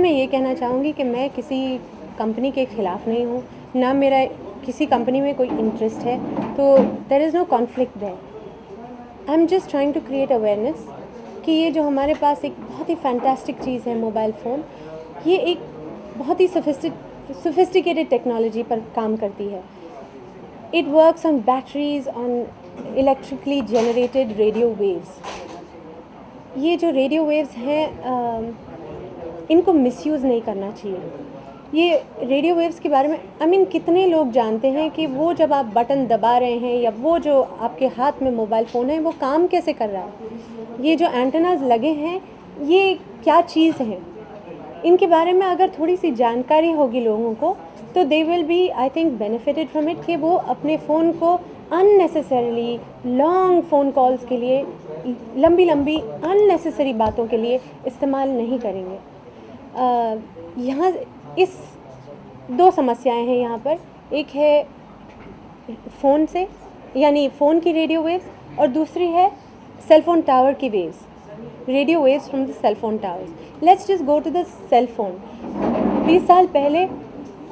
मैं ये कहना चाहूँगी कि मैं किसी कंपनी के ख़िलाफ़ नहीं हूँ, ना मेरा किसी कंपनी में कोई इंटरेस्ट है, तो there is no conflict there. I am just trying to create awareness कि ये जो हमारे पास एक बहुत ही फैंटास्टिक चीज़ है मोबाइल फ़ोन, ये एक बहुत ही सोफिस्टिकेटेड टेक्नोलॉजी पर काम करती है। It works on batteries, on electrically generated radio waves. ये जो रेडियो वेव्स हैं इनको मिसयूज़ नहीं करना चाहिए। ये रेडियो वेव्स के बारे में कितने लोग जानते हैं कि वो जब आप बटन दबा रहे हैं या वो जो आपके हाथ में मोबाइल फ़ोन है वो काम कैसे कर रहा है, ये जो एंटेनाज लगे हैं ये क्या चीज़ है, इनके बारे में अगर थोड़ी सी जानकारी होगी लोगों को तो they will be I think benefited from it, कि वो अपने फ़ोन को अननेसेसरीली लॉन्ग फ़ोन कॉल्स के लिए, लंबी लंबी अननेसेसरी बातों के लिए इस्तेमाल नहीं करेंगे। यहाँ इस दो समस्याएं हैं यहाँ पर, एक है फ़ोन से यानी फ़ोन की रेडियो वेव्स और दूसरी है सेल फोन टावर की waves, radio waves from the cell phone towers. Let's just go to the cell phone. 20 साल पहले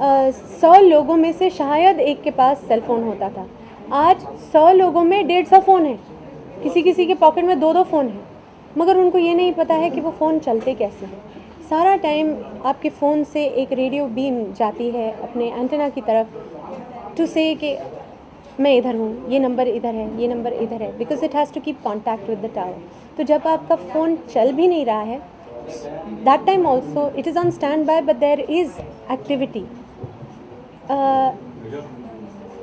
100 लोगों में से शायद एक के पास सेल फोन होता था। आज 100 लोगों में 150 फ़ोन हैं, किसी किसी के पॉकेट में 2-2 फ़ोन हैं, मगर उनको ये नहीं पता है कि वो फ़ोन चलते कैसे हैं। सारा टाइम आपके फ़ोन से एक रेडियो बीम जाती है अपने एंटेना की तरफ टू से कि मैं इधर हूँ, ये नंबर इधर है, ये नंबर इधर है, because it has to keep contact with the tower. तो जब आपका फ़ोन चल भी नहीं रहा है, that time also it is on stand by but there is activity.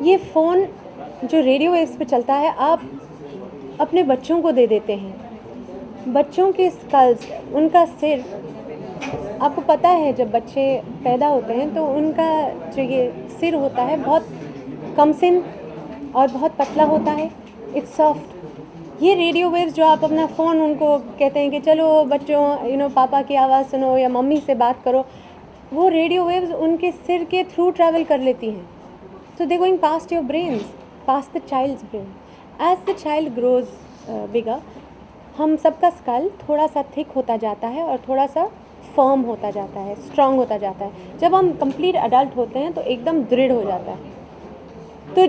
ये फ़ोन जो रेडियो वेव्स पे चलता है आप अपने बच्चों को दे देते हैं। बच्चों के स्कल्स, उनका सिर, आपको पता है जब बच्चे पैदा होते हैं तो उनका जो ये सिर होता है बहुत कमसिन और बहुत पतला होता है, इट्स सॉफ्ट। ये रेडियो वेव्स जो आप अपना फ़ोन उनको कहते हैं कि चलो बच्चों पापा की आवाज़ सुनो या मम्मी से बात करो, वो रेडियो वेव्स उनके सिर के थ्रू ट्रैवल कर लेती हैं। So they're going past your brains, past the child's brain. As the child grows bigger, हम सबका स्कल थोड़ा सा थिक होता जाता है और थोड़ा सा फर्म होता जाता है, स्ट्रॉन्ग होता जाता है। जब हम कंप्लीट अडल्ट होते हैं तो एकदम दृढ़ हो जाता है। तो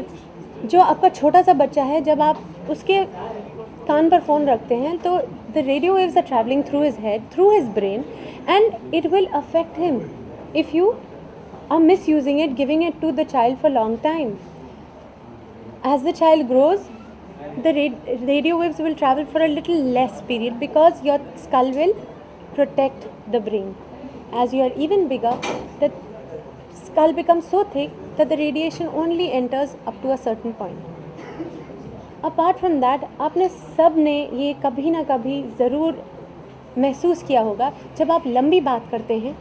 जो आपका छोटा सा बच्चा है, जब आप उसके कान पर फ़ोन रखते हैं तो the radio waves are travelling through his head, through his brain, and it will affect him if you are misusing it, giving it to the child for long time. As the child grows, the radio waves will travel for a little less period because your skull will protect the brain. As you are even bigger, the skull becomes so thick that the radiation only enters up to a certain point. Apart from that, आपने सब ने ये कभी ना कभी ज़रूर महसूस किया होगा, जब आप लंबी बात करते हैं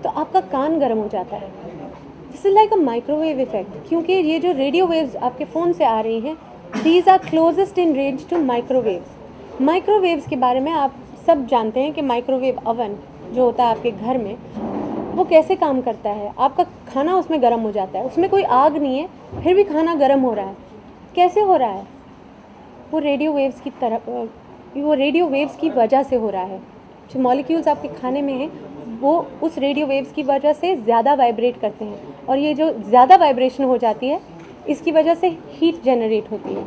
तो आपका कान गर्म हो जाता है। This is like a microwave effect, क्योंकि ये जो रेडियो वेव्स आपके फ़ोन से आ रही हैं, these are closest in range to microwaves. Microwaves के बारे में आप सब जानते हैं कि माइक्रोवेव ओवन जो होता है आपके घर में, वो कैसे काम करता है। आपका खाना उसमें गर्म हो जाता है, उसमें कोई आग नहीं है, फिर भी खाना गर्म हो रहा है। कैसे हो रहा है? वो रेडियो वेव्स की तरफ, वो रेडियो वेव्स की वजह से हो रहा है। जो मॉलिक्यूल्स आपके खाने में हैं वो उस रेडियो वेव्स की वजह से ज़्यादा वाइब्रेट करते हैं, और ये जो ज़्यादा वाइब्रेशन हो जाती है इसकी वजह से हीट जनरेट होती है।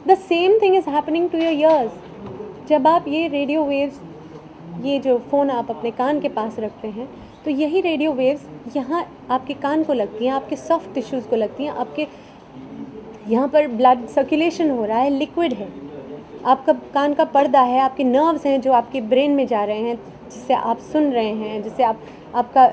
The same thing is happening to your ears. जब आप ये रेडियो वेव्स, ये जो फ़ोन आप अपने कान के पास रखते हैं, तो यही रेडियो वेव्स यहाँ आपके कान को लगती हैं, आपके सॉफ्ट टिश्यूज़ को लगती हैं, आपके यहाँ पर ब्लड सर्कुलेशन हो रहा है, लिक्विड है, आपका कान का पर्दा है, आपके नर्व्स हैं जो आपके ब्रेन में जा रहे हैं, जिससे आप सुन रहे हैं, जिससे आपका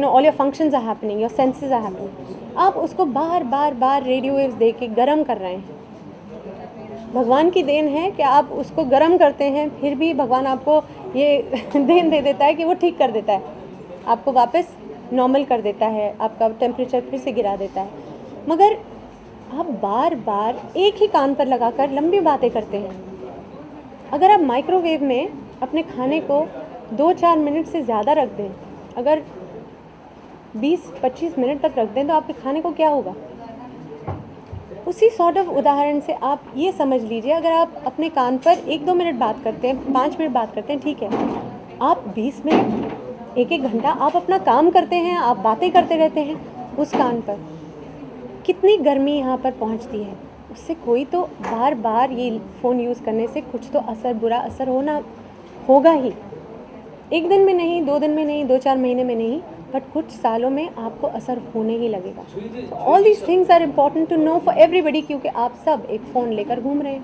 all your functions are happening, your senses are happening. आप उसको बार बार रेडियो वेव्स दे के गर्म कर रहे हैं। भगवान की देन है कि आप उसको गर्म करते हैं, फिर भी भगवान आपको ये देन दे देता है कि वो ठीक कर देता है, आपको वापस नॉर्मल कर देता है, आपका टेम्परेचर फिर से गिरा देता है। मगर आप बार बार एक ही कान पर लगाकर लंबी बातें करते हैं। अगर आप माइक्रोवेव में अपने खाने को 2-4 मिनट से ज़्यादा रख दें, अगर 20-25 मिनट तक रख दें, तो आपके खाने को क्या होगा? उसी सॉर्ट ऑफ उदाहरण से आप ये समझ लीजिए, अगर आप अपने कान पर 1-2 मिनट बात करते हैं, 5 मिनट बात करते हैं, ठीक है, आप 20 मिनट एक एक घंटा आप अपना काम करते हैं, आप बातें करते रहते हैं उस कान पर। कितनी गर्मी यहाँ पर पहुँचती है, उससे कोई तो बार बार ये फ़ोन यूज़ करने से कुछ तो असर, बुरा असर होगा ही। एक दिन में नहीं, 2 दिन में नहीं, 2-4 महीने में नहीं, बट कुछ सालों में आपको असर होने ही लगेगा। All these things are important to know for everybody, क्योंकि आप सब एक फ़ोन लेकर घूम रहे हैं।